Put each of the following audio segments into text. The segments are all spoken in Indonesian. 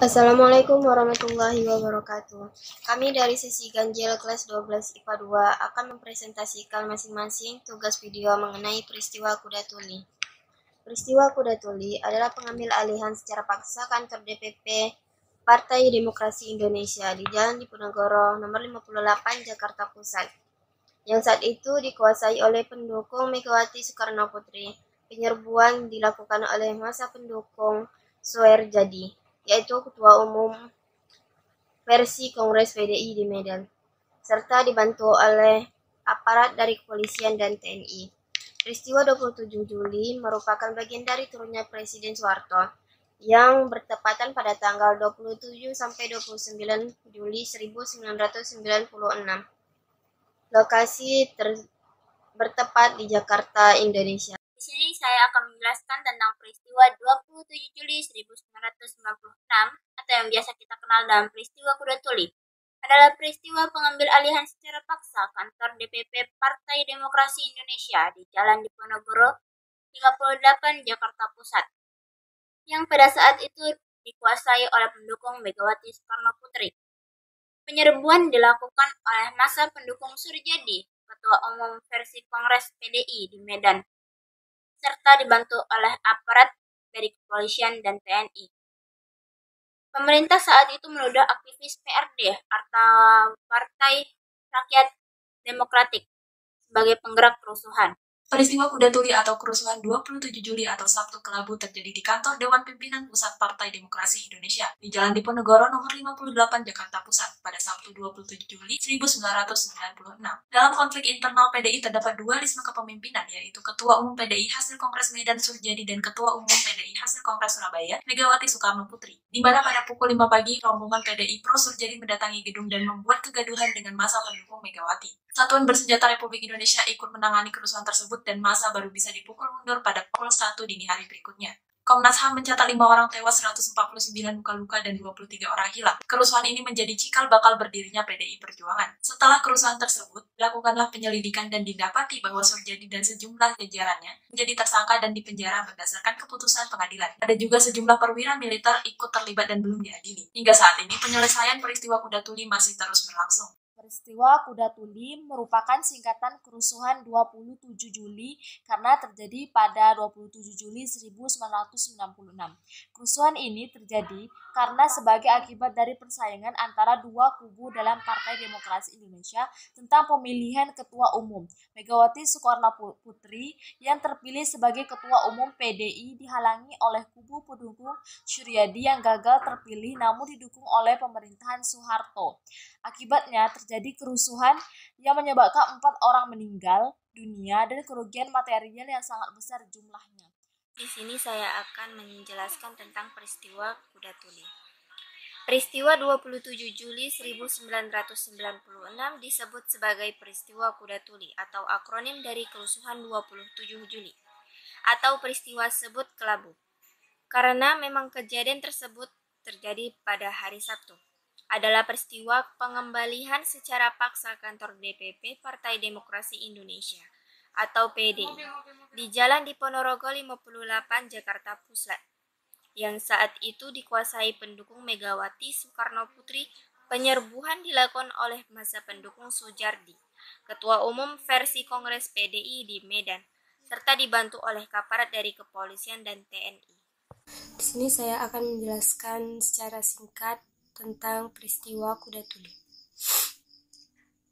Assalamualaikum warahmatullahi wabarakatuh. Kami dari sesi ganjil kelas 12 IPA 2 akan mempresentasikan masing-masing tugas video mengenai peristiwa Kuda Tuli. Peristiwa Kuda Tuli adalah pengambil alihan secara paksa kantor DPP Partai Demokrasi Indonesia di Jalan Diponegoro nomor 58 Jakarta Pusat, yang saat itu dikuasai oleh pendukung Megawati Soekarno Putri. Penyerbuan dilakukan oleh massa pendukung Suherjadi, yaitu Ketua Umum versi Kongres PDI di Medan, serta dibantu oleh aparat dari kepolisian dan TNI. Peristiwa 27 Juli merupakan bagian dari turunnya Presiden Soeharto yang bertepatan pada tanggal 27 sampai 29 Juli 1996. Lokasi bertepat di Jakarta, Indonesia. Di sini saya akan menjelaskan tentang peristiwa 27 Juli 1996 atau yang biasa kita kenal dalam peristiwa Kuda Tuli. Adalah peristiwa pengambil alihan secara paksa kantor DPP Partai Demokrasi Indonesia di Jalan Diponegoro 58 Jakarta Pusat, yang pada saat itu dikuasai oleh pendukung Megawati Soekarno Putri. Penyerbuan dilakukan oleh massa pendukung Suherjadi, Ketua Umum versi Kongres PDI di Medan, serta dibantu oleh aparat dari kepolisian dan TNI. Pemerintah saat itu menuduh aktivis PRD atau Partai Rakyat Demokratik sebagai penggerak kerusuhan. Peristiwa Kuda Tuli atau kerusuhan 27 Juli atau Sabtu Kelabu terjadi di kantor Dewan Pimpinan Pusat Partai Demokrasi Indonesia di Jalan Diponegoro nomor 58 Jakarta Pusat pada Sabtu 27 Juli 1996. Dalam konflik internal PDI terdapat dualisme kepemimpinan, yaitu Ketua Umum PDI hasil Kongres Medan Suherjadi dan Ketua Umum PDI hasil Kongres Surabaya Megawati Soekarno Putri, di mana pada pukul 5 pagi rombongan PDI Pro Suherjadi mendatangi gedung dan membuat kegaduhan dengan massa pendukung Megawati. Satuan Bersenjata Republik Indonesia ikut menangani kerusuhan tersebut dan massa baru bisa dipukul mundur pada pukul 1 dini hari berikutnya. Komnas HAM mencatat 5 orang tewas, 149 luka-luka, dan 23 orang hilang. Kerusuhan ini menjadi cikal bakal berdirinya PDI Perjuangan. Setelah kerusuhan tersebut, dilakukanlah penyelidikan dan didapati bahwa Suherjadi dan sejumlah jajarannya menjadi tersangka dan dipenjara berdasarkan keputusan pengadilan. Ada juga sejumlah perwira militer ikut terlibat dan belum diadili. Hingga saat ini, penyelesaian peristiwa Kuda Tuli masih terus berlangsung. Peristiwa Kuda Tuli merupakan singkatan kerusuhan 27 Juli karena terjadi pada 27 Juli 1996. Kerusuhan ini terjadi karena sebagai akibat dari persaingan antara dua kubu dalam Partai Demokrasi Indonesia tentang pemilihan ketua umum. Megawati Soekarno Putri yang terpilih sebagai ketua umum PDI dihalangi oleh kubu pendukung Suherjadi yang gagal terpilih namun didukung oleh pemerintahan Soeharto. Akibatnya terjadi kerusuhan yang menyebabkan 4 orang meninggal dunia dan kerugian material yang sangat besar jumlahnya. Di sini saya akan menjelaskan tentang peristiwa Kuda Tuli. Peristiwa 27 Juli 1996 disebut sebagai peristiwa Kuda Tuli atau akronim dari kerusuhan 27 Juli atau peristiwa sebut Kelabu, karena memang kejadian tersebut terjadi pada hari Sabtu. Adalah peristiwa pengembalian secara paksa kantor DPP Partai Demokrasi Indonesia atau PDI di Jalan Diponegoro 58 Jakarta Pusat, yang saat itu dikuasai pendukung Megawati Soekarno Putri. Penyerbuan dilakukan oleh massa pendukung Suherjadi, Ketua Umum versi Kongres PDI di Medan, serta dibantu oleh aparat dari kepolisian dan TNI. Di sini saya akan menjelaskan secara singkat tentang peristiwa Kuda Tuli.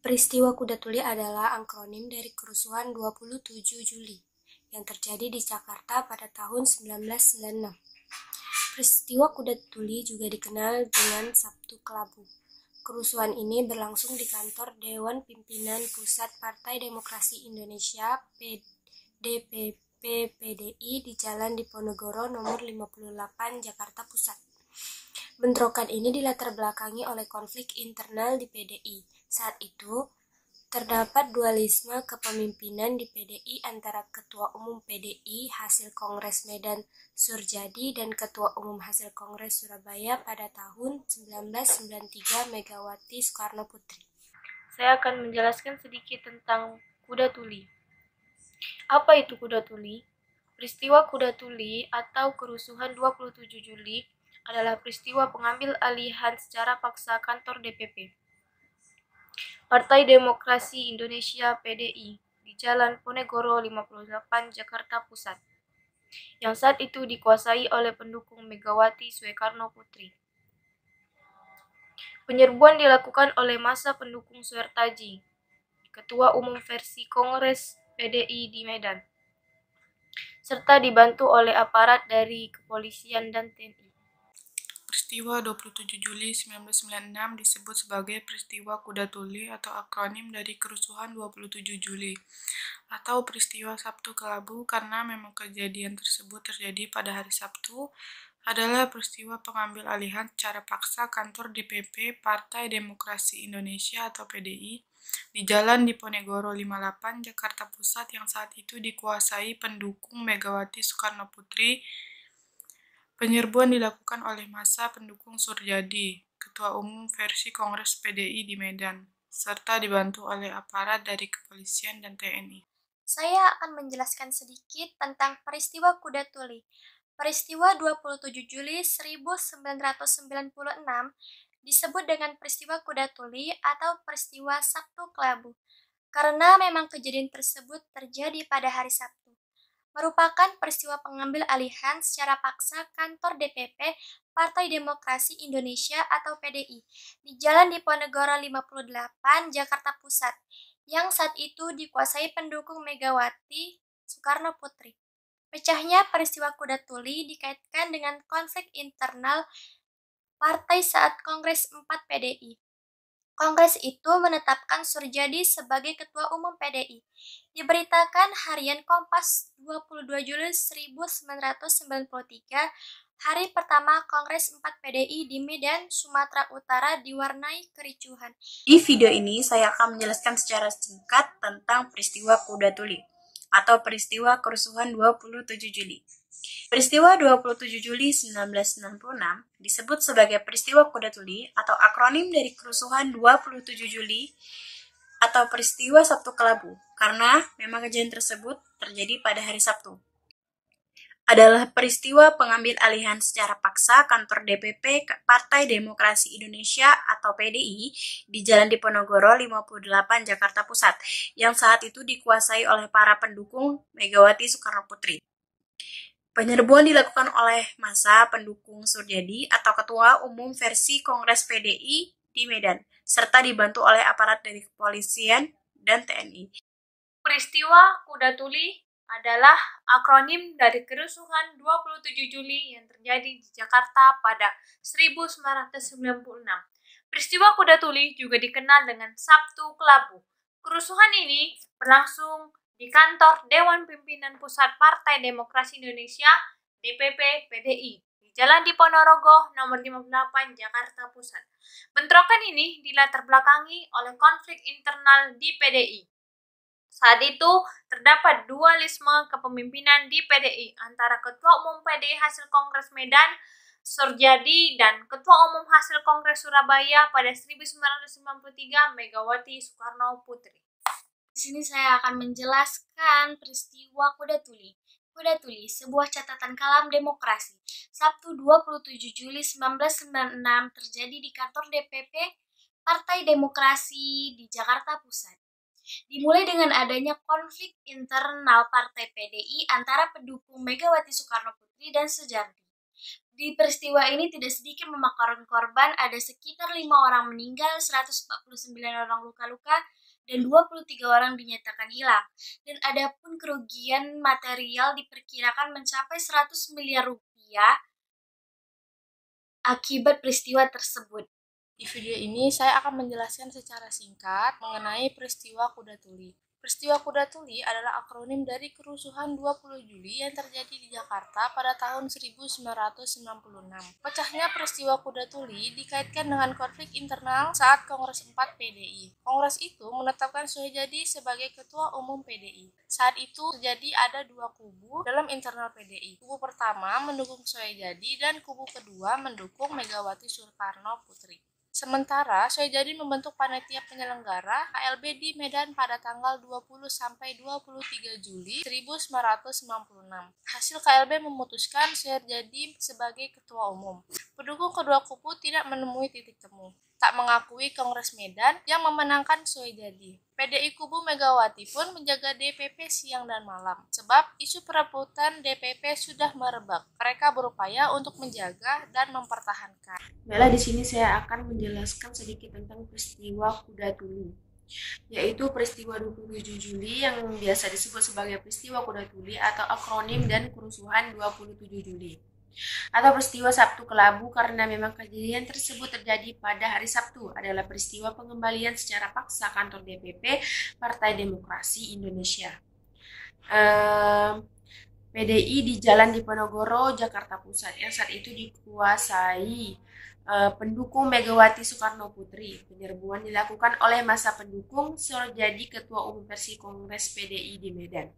Peristiwa Kuda Tuli adalah akronim dari kerusuhan 27 Juli yang terjadi di Jakarta pada tahun 1996. Peristiwa Kuda Tuli juga dikenal dengan Sabtu Kelabu. Kerusuhan ini berlangsung di kantor Dewan Pimpinan Pusat Partai Demokrasi Indonesia DPP PDI di Jalan Diponegoro nomor 58 Jakarta Pusat. Bentrokan ini dilatar belakangi oleh konflik internal di PDI. Saat itu, terdapat dualisme kepemimpinan di PDI antara Ketua Umum PDI hasil Kongres Medan Suherjadi dan Ketua Umum hasil Kongres Surabaya pada tahun 1993 Megawati Soekarno Putri. Saya akan menjelaskan sedikit tentang Kuda Tuli. Apa itu Kuda Tuli? Peristiwa Kuda Tuli atau kerusuhan 27 Juli adalah peristiwa pengambil alihan secara paksa kantor DPP Partai Demokrasi Indonesia (PDI) di Jalan Ponegoro 58, Jakarta Pusat, yang saat itu dikuasai oleh pendukung Megawati Soekarno Putri. Penyerbuan dilakukan oleh massa pendukung Suhertaji, Ketua Umum versi Kongres PDI di Medan, serta dibantu oleh aparat dari kepolisian dan TNI. Peristiwa 27 Juli 1996 disebut sebagai peristiwa Kuda Tuli atau akronim dari kerusuhan 27 Juli atau peristiwa Sabtu Kelabu karena memang kejadian tersebut terjadi pada hari Sabtu adalah peristiwa pengambil alihan secara paksa kantor DPP Partai Demokrasi Indonesia atau PDI di Jalan Diponegoro 58, Jakarta Pusat yang saat itu dikuasai pendukung Megawati Soekarno Putri. Penyerbuan dilakukan oleh massa pendukung Surjadi, Ketua Umum versi Kongres PDI di Medan, serta dibantu oleh aparat dari kepolisian dan TNI. Saya akan menjelaskan sedikit tentang peristiwa Kuda Tuli. Peristiwa 27 Juli 1996 disebut dengan peristiwa Kuda Tuli atau peristiwa Sabtu Kelabu, karena memang kejadian tersebut terjadi pada hari Sabtu. Merupakan peristiwa pengambil alihan secara paksa kantor DPP Partai Demokrasi Indonesia atau PDI di Jalan Diponegoro 58, Jakarta Pusat, yang saat itu dikuasai pendukung Megawati Soekarno Putri. Pecahnya peristiwa Kuda Tuli dikaitkan dengan konflik internal partai saat Kongres 4 PDI. Kongres itu menetapkan Surjadi sebagai Ketua Umum PDI. Diberitakan harian Kompas 22 Juli 1993, hari pertama Kongres 4 PDI di Medan, Sumatera Utara diwarnai kericuhan. Di video ini saya akan menjelaskan secara singkat tentang peristiwa Kuda Tuli atau peristiwa kerusuhan 27 Juli. Peristiwa 27 Juli 1996 disebut sebagai peristiwa Kuda Tuli atau akronim dari kerusuhan 27 Juli atau peristiwa Sabtu Kelabu karena memang kejadian tersebut terjadi pada hari Sabtu. Adalah peristiwa pengambil alihan secara paksa kantor DPP Partai Demokrasi Indonesia atau PDI di Jalan Diponegoro 58, Jakarta Pusat, yang saat itu dikuasai oleh para pendukung Megawati Soekarno Putri. Penyerbuan dilakukan oleh massa pendukung Surjadi atau Ketua Umum versi Kongres PDI di Medan, serta dibantu oleh aparat dari kepolisian dan TNI. Peristiwa Kuda Tuli adalah akronim dari kerusuhan 27 Juli yang terjadi di Jakarta pada 1996. Peristiwa Kuda Tuli juga dikenal dengan Sabtu Kelabu. Kerusuhan ini berlangsung di kantor Dewan Pimpinan Pusat Partai Demokrasi Indonesia DPP PDI di Jalan Diponegoro nomor 58, Jakarta Pusat. Bentrokan ini dilatar belakangi oleh konflik internal di PDI. Saat itu, terdapat dualisme kepemimpinan di PDI antara Ketua Umum PDI hasil Kongres Medan, Surjadi, dan Ketua Umum hasil Kongres Surabaya pada 1993, Megawati Soekarno Putri. Di sini saya akan menjelaskan peristiwa Kuda Tuli. Kuda Tuli, sebuah catatan kalam demokrasi. Sabtu 27 Juli 1996 terjadi di kantor DPP Partai Demokrasi di Jakarta Pusat. Dimulai dengan adanya konflik internal Partai PDI antara pendukung Megawati Soekarno Putri dan Surjadi. Di peristiwa ini tidak sedikit memakan korban, ada sekitar 5 orang meninggal, 149 orang luka-luka, dan 23 orang dinyatakan hilang. Dan adapun kerugian material diperkirakan mencapai 100 miliar rupiah akibat peristiwa tersebut. Di video ini saya akan menjelaskan secara singkat mengenai peristiwa Kuda Tuli. Peristiwa Kuda Tuli adalah akronim dari kerusuhan 20 Juli yang terjadi di Jakarta pada tahun 1996. Pecahnya peristiwa Kuda Tuli dikaitkan dengan konflik internal saat Kongres 4 PDI. Kongres itu menetapkan Surjadi sebagai Ketua Umum PDI. Saat itu terjadi ada dua kubu dalam internal PDI. Kubu pertama mendukung Surjadi dan kubu kedua mendukung Megawati Soekarno Putri. Sementara, Soejadi membentuk panitia penyelenggara KLB di Medan pada tanggal 20 sampai 23 Juli 1996. Hasil KLB memutuskan Soejadi sebagai ketua umum. Pendukung kedua kubu tidak menemui titik temu, tak mengakui Kongres Medan yang memenangkan Soejadi. PDI kubu Megawati pun menjaga DPP siang dan malam, sebab isu perebutan DPP sudah merebak. Mereka berupaya untuk menjaga dan mempertahankan. Baiklah, di sini saya akan menjelaskan sedikit tentang peristiwa Kuda Tuli, yaitu peristiwa 27 Juli yang biasa disebut sebagai peristiwa Kuda Tuli atau akronim dan kerusuhan 27 Juli. Atau peristiwa Sabtu Kelabu karena memang kejadian tersebut terjadi pada hari Sabtu adalah peristiwa pengembalian secara paksa kantor DPP Partai Demokrasi Indonesia. PDI di Jalan Diponegoro, Jakarta Pusat yang saat itu dikuasai pendukung Megawati Soekarno Putri. Penyerbuan dilakukan oleh massa pendukung Soejadi, ketua umum versi Kongres PDI di Medan,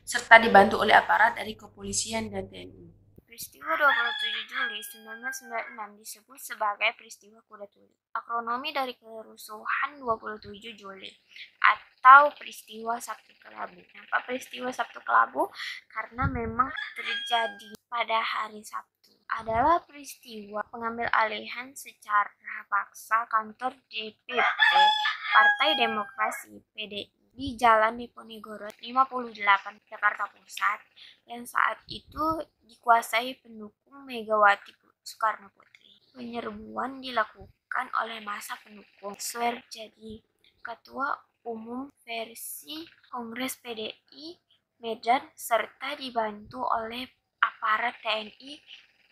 serta dibantu oleh aparat dari kepolisian dan TNI. Peristiwa 27 Juli 1996 disebut sebagai peristiwa Kuda Tuli, akronomi dari kerusuhan 27 Juli atau peristiwa Sabtu Kelabu. Kenapa peristiwa Sabtu Kelabu? Karena memang terjadi pada hari Sabtu. Adalah peristiwa pengambil alihan secara paksa kantor DPP Partai Demokrasi PDI di Jalan Diponegoro 58 Jakarta Pusat yang saat itu dikuasai pendukung Megawati Soekarno Putri. Penyerbuan dilakukan oleh massa pendukung Soejadi, ketua umum versi Kongres PDI Medan, serta dibantu oleh aparat TNI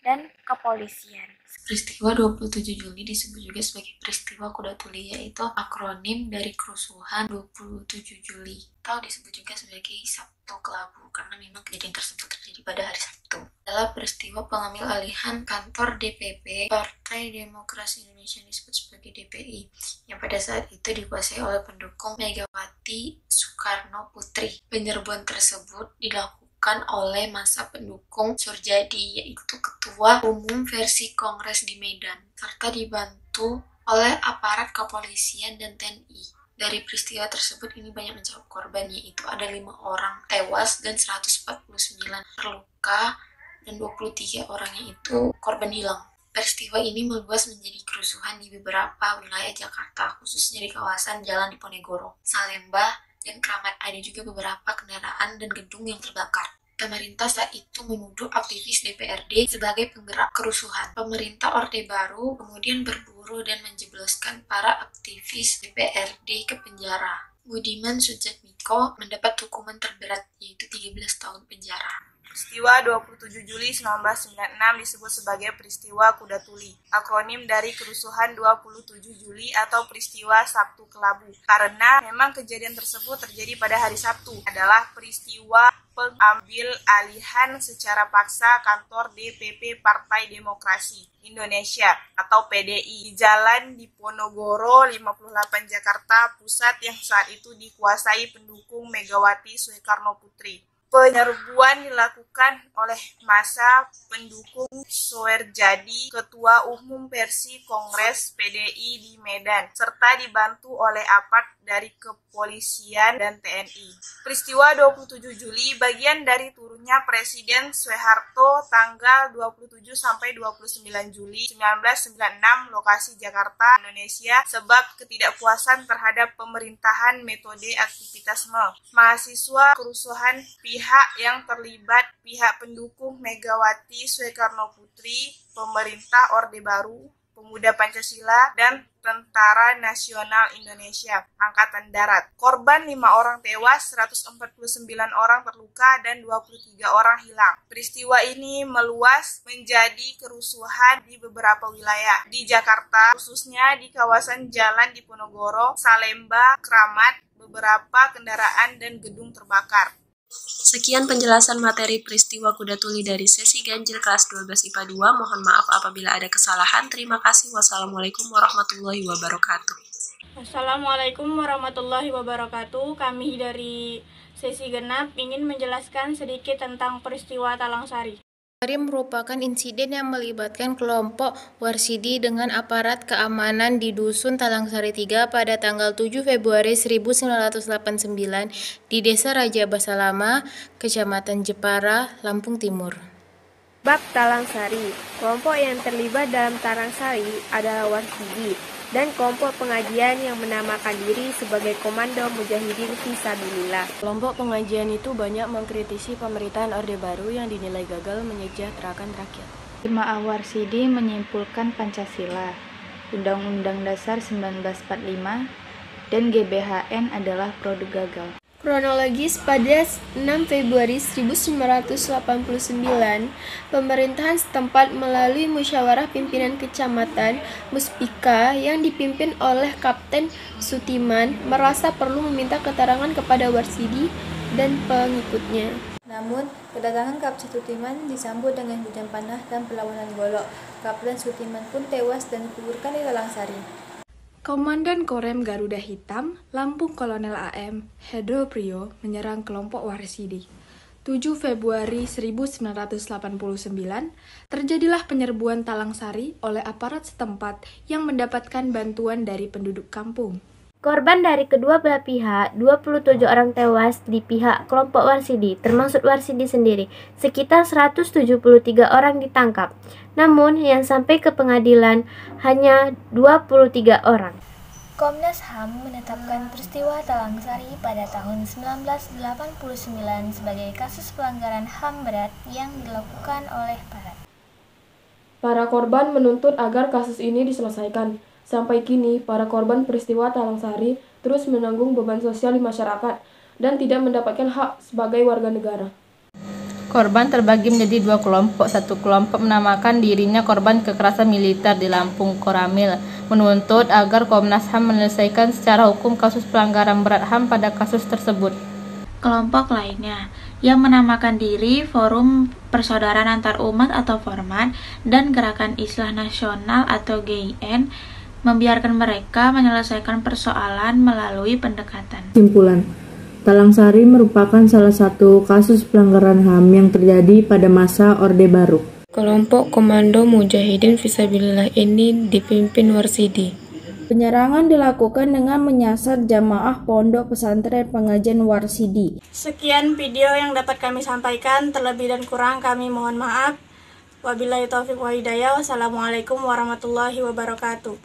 dan kepolisian. Peristiwa 27 Juli disebut juga sebagai peristiwa Kuda Tuli, yaitu akronim dari kerusuhan 27 Juli, atau disebut juga sebagai Sabtu Kelabu karena memang kejadian tersebut terjadi pada hari Sabtu. Adalah peristiwa pengambil alihan kantor DPP Partai Demokrasi Indonesia yang disebut sebagai DPI, yang pada saat itu dikuasai oleh pendukung Megawati Soekarno Putri. Penyerbuan tersebut dilakukan oleh massa pendukung Soejadi, yaitu ketua umum versi Kongres di Medan, serta dibantu oleh aparat kepolisian dan TNI. Dari peristiwa tersebut ini banyak mencakup korban, yaitu ada 5 orang tewas dan 149 terluka dan 23 orangnya itu korban hilang. Peristiwa ini meluas menjadi kerusuhan di beberapa wilayah Jakarta, khususnya di kawasan Jalan Diponegoro, Salemba, dan Kramat. Ada juga beberapa kendaraan dan gedung yang terbakar. Pemerintah saat itu menuduh aktivis DPRD sebagai penggerak kerusuhan. Pemerintah Orde Baru kemudian berburu dan menjebloskan para aktivis DPRD ke penjara. Budiman Sujatmiko mendapat hukuman terberat, yaitu 13 tahun penjara. Peristiwa 27 Juli 1996 disebut sebagai peristiwa Kuda Tuli, akronim dari kerusuhan 27 Juli atau peristiwa Sabtu Kelabu. Karena memang kejadian tersebut terjadi pada hari Sabtu, adalah peristiwa pengambil alihan secara paksa kantor DPP Partai Demokrasi Indonesia atau PDI di Jalan Diponegoro 58 Jakarta Pusat yang saat itu dikuasai pendukung Megawati Soekarno Putri. Penyerbuan dilakukan oleh massa pendukung Soejadi, ketua umum versi Kongres PDI di Medan, serta dibantu oleh aparat dari kepolisian dan TNI. Peristiwa 27 Juli bagian dari turunnya Presiden Soeharto tanggal 27 sampai 29 Juli 1996 lokasi Jakarta, Indonesia, sebab ketidakpuasan terhadap pemerintahan metode aktivitasme mahasiswa kerusuhan pihak yang terlibat, pihak pendukung Megawati Soekarno Putri, pemerintah Orde Baru, Pemuda Pancasila, dan Tentara Nasional Indonesia Angkatan Darat. Korban 5 orang tewas, 149 orang terluka, dan 23 orang hilang. Peristiwa ini meluas menjadi kerusuhan di beberapa wilayah. Di Jakarta, khususnya di kawasan Jalan Diponegoro, Salemba, Kramat, beberapa kendaraan dan gedung terbakar. Sekian penjelasan materi peristiwa Kuda Tuli dari sesi ganjil kelas 12 IPA 2. Mohon maaf apabila ada kesalahan. Terima kasih. Wassalamualaikum warahmatullahi wabarakatuh. Assalamualaikum warahmatullahi wabarakatuh. Kami dari sesi genap ingin menjelaskan sedikit tentang peristiwa Talang Sari. Hari merupakan insiden yang melibatkan kelompok Warsidi dengan aparat keamanan di Dusun Talangsari 3 pada tanggal 7 Februari 1989 di Desa Raja Basalama, Kecamatan Jepara, Lampung Timur. Bab Talangsari. Kelompok yang terlibat dalam Talangsari adalah Warsidi dan kelompok pengajian yang menamakan diri sebagai Komando Mujahidin Fisabilillah. Kelompok pengajian itu banyak mengkritisi pemerintahan Orde Baru yang dinilai gagal menyejahterakan rakyat. Jemaah Warsidi menyimpulkan Pancasila, Undang-Undang Dasar 1945, dan GBHN adalah produk gagal. Kronologis, pada 6 Februari 1989, pemerintahan setempat melalui musyawarah pimpinan kecamatan Muspika yang dipimpin oleh Kapten Sutiman merasa perlu meminta keterangan kepada Warsidi dan pengikutnya. Namun, kedatangan Kapten Sutiman disambut dengan hujan panah dan perlawanan golok. Kapten Sutiman pun tewas dan dikuburkan di Talangsari. Komandan Korem Garuda Hitam, Lampung Kolonel AM, Hedro Priyo menyerang kelompok Warsidi. 7 Februari 1989, terjadilah penyerbuan Talangsari oleh aparat setempat yang mendapatkan bantuan dari penduduk kampung. Korban dari kedua belah pihak, 27 orang tewas di pihak kelompok Warsidi, termasuk Warsidi sendiri. Sekitar 173 orang ditangkap. Namun, yang sampai ke pengadilan hanya 23 orang. Komnas HAM menetapkan peristiwa Talangsari pada tahun 1989 sebagai kasus pelanggaran HAM berat yang dilakukan oleh Barat. Para korban menuntut agar kasus ini diselesaikan. Sampai kini, para korban peristiwa Talangsari terus menanggung beban sosial di masyarakat dan tidak mendapatkan hak sebagai warga negara. Korban terbagi menjadi dua kelompok. Satu kelompok menamakan dirinya korban kekerasan militer di Lampung, Koramil, menuntut agar Komnas HAM menyelesaikan secara hukum kasus pelanggaran berat HAM pada kasus tersebut. Kelompok lainnya yang menamakan diri Forum Persaudaraan Antar Umat atau Format dan Gerakan Islah Nasional atau GIN membiarkan mereka menyelesaikan persoalan melalui pendekatan. Kesimpulan, Talangsari merupakan salah satu kasus pelanggaran HAM yang terjadi pada masa Orde Baru. Kelompok Komando Mujahidin Fisabilillah ini dipimpin Warsidi. Penyerangan dilakukan dengan menyasar jamaah pondok pesantren pengajian Warsidi. Sekian video yang dapat kami sampaikan, terlebih dan kurang kami mohon maaf. Wabillahi taufiq wa hidayah. Wassalamualaikum warahmatullahi wabarakatuh.